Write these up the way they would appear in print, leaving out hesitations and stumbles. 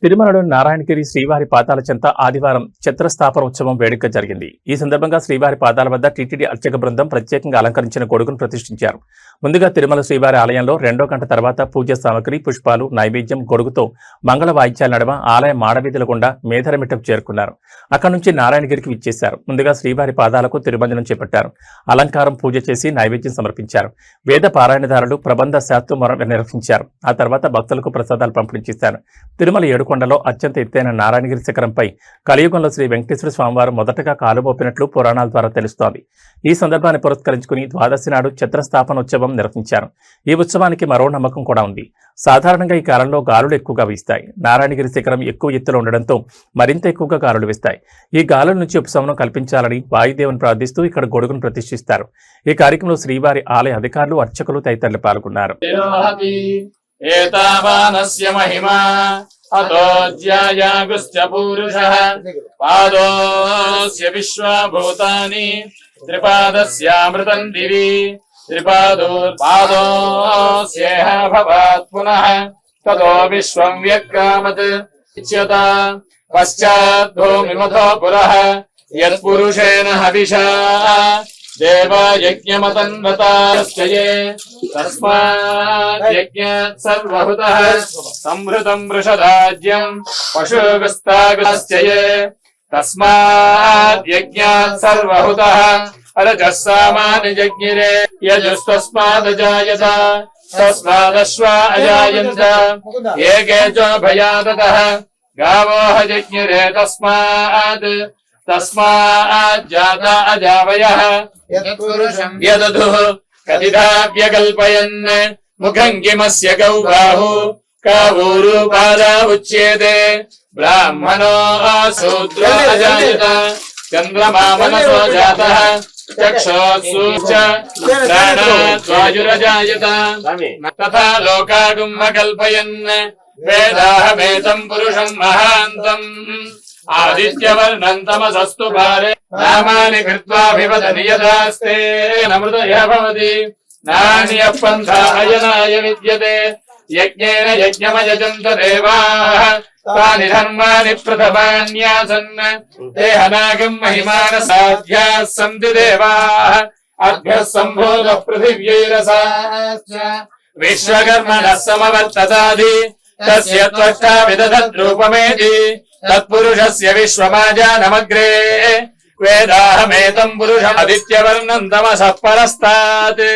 తిరుమలలోని నారాయణగిరి శ్రీవారి పాదాల చెంత ఆదివారం ఛత్రస్థాపన ఉత్సవం వేడుక జరిగింది. ఈ సందర్భంగా శ్రీవారి పాదాల వద్ద టీటీడీ అర్చక బృందం ప్రత్యేకంగా అలంకరించిన గొడుగును ప్రతిష్ఠించారు. ముందుగా తిరుమల శ్రీవారి ఆలయంలో 2వ గంట తర్వాత పూజ సామగ్రి, పుష్పాలు, నైవేద్యం, గొడుగుతో మంగళ వాయిద్యాల నడుమ ఆలయ మాడవీధుల గుండా మేధరమిట్టకు చేరుకున్నారు. అక్కడి నుంచి నారాయణగిరికి విచ్చేశారు. ముందుగా శ్రీవారి పాదాలకు తిరుమంజనం చేపట్టారు. అలంకారం, పూజ చేసి నైవేద్యం సమర్పించారు. వేద పారాయణదారులు ప్రబంధ శాస్త్రం నిర్వహించారు. ఆ తర్వాత భక్తులకు ప్రసాదాలు పంపిణీ చేశారు. తిరుమల ఏడుకొండలో అత్యంత ఎత్తైన నారాయణగిరి శిఖరంపై కలియుగంలో శ్రీ వెంకటేశ్వర స్వామివారు మొదటగా కాలుమోపినట్లు పురాణాల ద్వారా తెలుస్తోంది. ఈ సందర్భాన్ని పురస్కరించుకుని ద్వాదశి నాడు ఛత్రస్థాపన ఉత్సవం నిర్వహించారు. ఈ ఉత్సవానికి మరో నమ్మకం కూడా ఉంది. సాధారణంగా ఈ కాలంలో గాలులు ఎక్కువగా వీస్తాయి. నారాయణగిరి శిఖరం ఎక్కువ ఎత్తులో ఉండడంతో మరింత ఎక్కువగా గాలులు వీస్తాయి. ఈ గాలుల నుంచి ఉపశమనం కల్పించాలని వాయుదేవుని ప్రార్థిస్తూ ఇక్కడ గొడుగును ప్రతిష్ఠిస్తారు. ఈ కార్యక్రమంలో శ్రీవారి ఆలయ అధికారులు, అర్చకులు తదితరులు పాల్గొన్నారు. అతోజ్యాయాగుశ్చ పూరుషః పాదోస్య విశ్వభూతాని త్రిపాదస్యామృతం దివి త్రిపాదోస్యేహ భవాత్ పునః తతో విశ్వం వ్యక్కామత్ ఇచ్యత పశ్చాత్ భూమిమథో పురః యత్పురుషేణ హవిషా దేవా యజ్ఞమతన్వతాశ్చయే తస్మాత్ యజ్ఞాత్ సర్వహుతః సంభృతం వృషదాజ్యం పశుగస్తాగశ్చయే తస్మాత్ యజ్ఞాత్ సర్వహుతః రజః సామాని యజ్ఞిరే యజుస్తస్మాదజాయత తస్మాదశ్వా అజాయంత ఏకేచో భయాదతః గావోః యజ్ఞిరే తస్మాజ్జాత అజావయః యదధుః కదిధా వ్యకల్పయన్ ముఖం కిమస్య గౌ బాహు కావూరు పాదా ఉచ్యేతే బ్రాహ్మణో శూద్రో అజాయత చంద్రమా మనసో జాతః చక్షుః ప్రాణాత్ వాయురజాయత తథా లోకాగుం కల్పయన్ వేదాహమేతం పురుషం మహాంతం ఆదిత్యవర్ణం తమసస్తు పారే నామాని కృత్వాభివదతి యథాస్తే నమృతయ భవతి నాన్యః పంథా అయనాయ విద్యతే యజ్ఞేన యజ్ఞమయజంత దేవాః తాని ధర్మాని ప్రథమాన్యాసన్ దేహనాగం మహిమాన సాధ్యాః సంతి దేవాః అభ్యః సంభూత పృథివ్యైరసాశ్చ విశ్వకర్మణః సమవర్తతాది తస్య త్వష్టా విదధద్రూపమేతి తత్పురుషస్య విశ్వమాజానమగ్రే వేదాహమేతం పురుషమదిత్యవర్ణం తమసః పరస్తాత్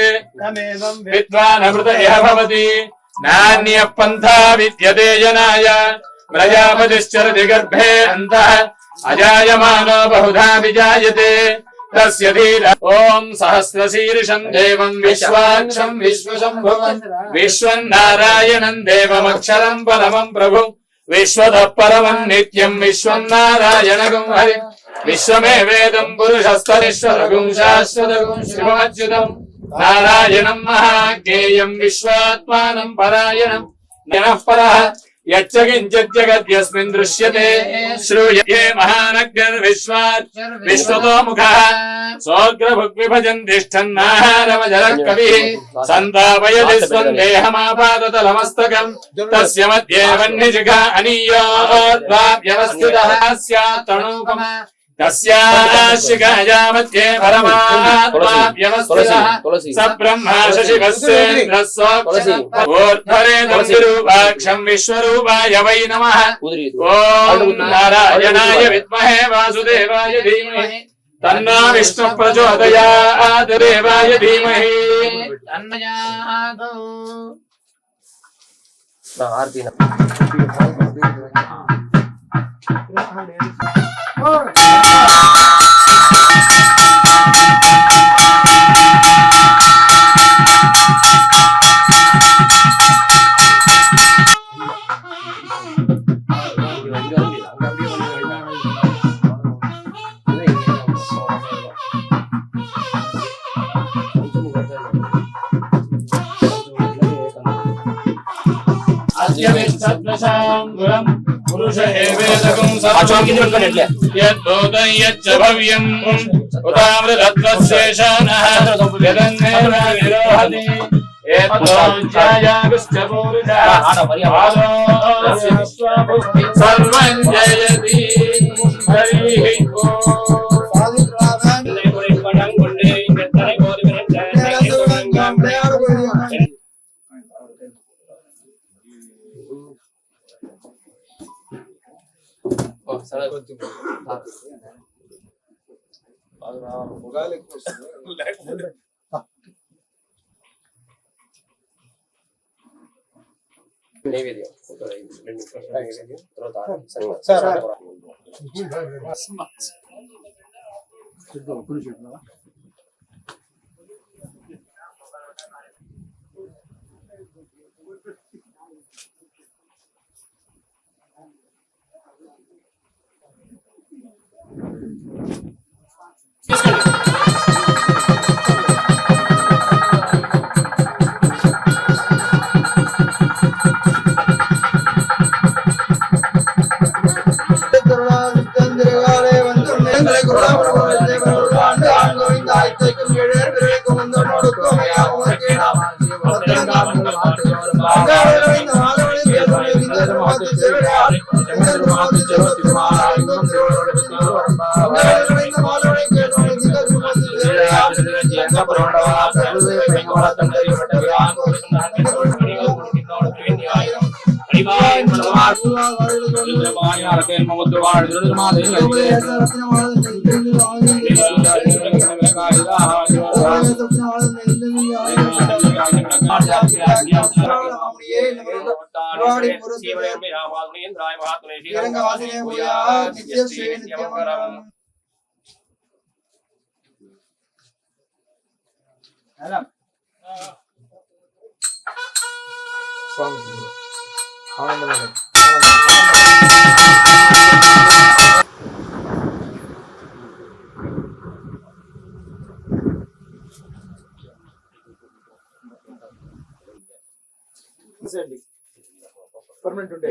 విద్వానమృత ఇహ భవతి నాన్యః పంథా విద్యతే జనాయ ప్రజాపతిశ్చరతి గర్భే అంతః అజాయమానో బహుధా విజాయతే తస్య ధీర ఓం సహస్రశీర్షం దేవం విశ్వాక్షం విశ్వశంభువం విశ్వం నారాయణం దేవమక్షరం పరమం ప్రభుం విశ్వతః పరమం నిత్యం విశ్వం నారాయణగం హరి విశ్వమే వేదం పురుషస్తరీశ్వరగుం శాశ్వతగుం శివమచ్యుతం నారాయణం మహాజ్ఞేయం విశ్వాత్మానం పరాయణం జ్ఞానః పరః యచ్చ కించిత్ జగద్యస్మిన్ దృశ్యతే శ్రూయతే మహానగ్నిర్విశ్వాత్ విశ్వతో ముఖః సోగ్రభుగ్విభజన్ తిష్టన్నాహారమజరః కవిః సంతాపయతి స్వం దేహమాపాదతలమస్తకం తస్య మధ్యే వన్నిశిఖా అనీయోద్వావ్యవస్థితః స్యాత్ తణూకం తస్యాశిఖాయా మధ్యే పరమాత్మా వ్యవస్థితః స బ్రహ్మా శశివస్సేంద్రः సోక్షరూపాక్షం విశ్వరూపాయ వై నమః ఓం నారాయణాయ విద్మహే వాసుదేవాయ ధీమహి తన్నో విష్ణుః ప్రచోదయాత్ దేవాయ ధీమహి తన్నయాత్ పురుష ఏవేదకం యద్భూతం యచ్చ భవ్యం ఉదామృతత్వశేషానః యదన్నేవ నిరోహతి सर्वं जयति हरिः పర్మనెంట్ ఉంటే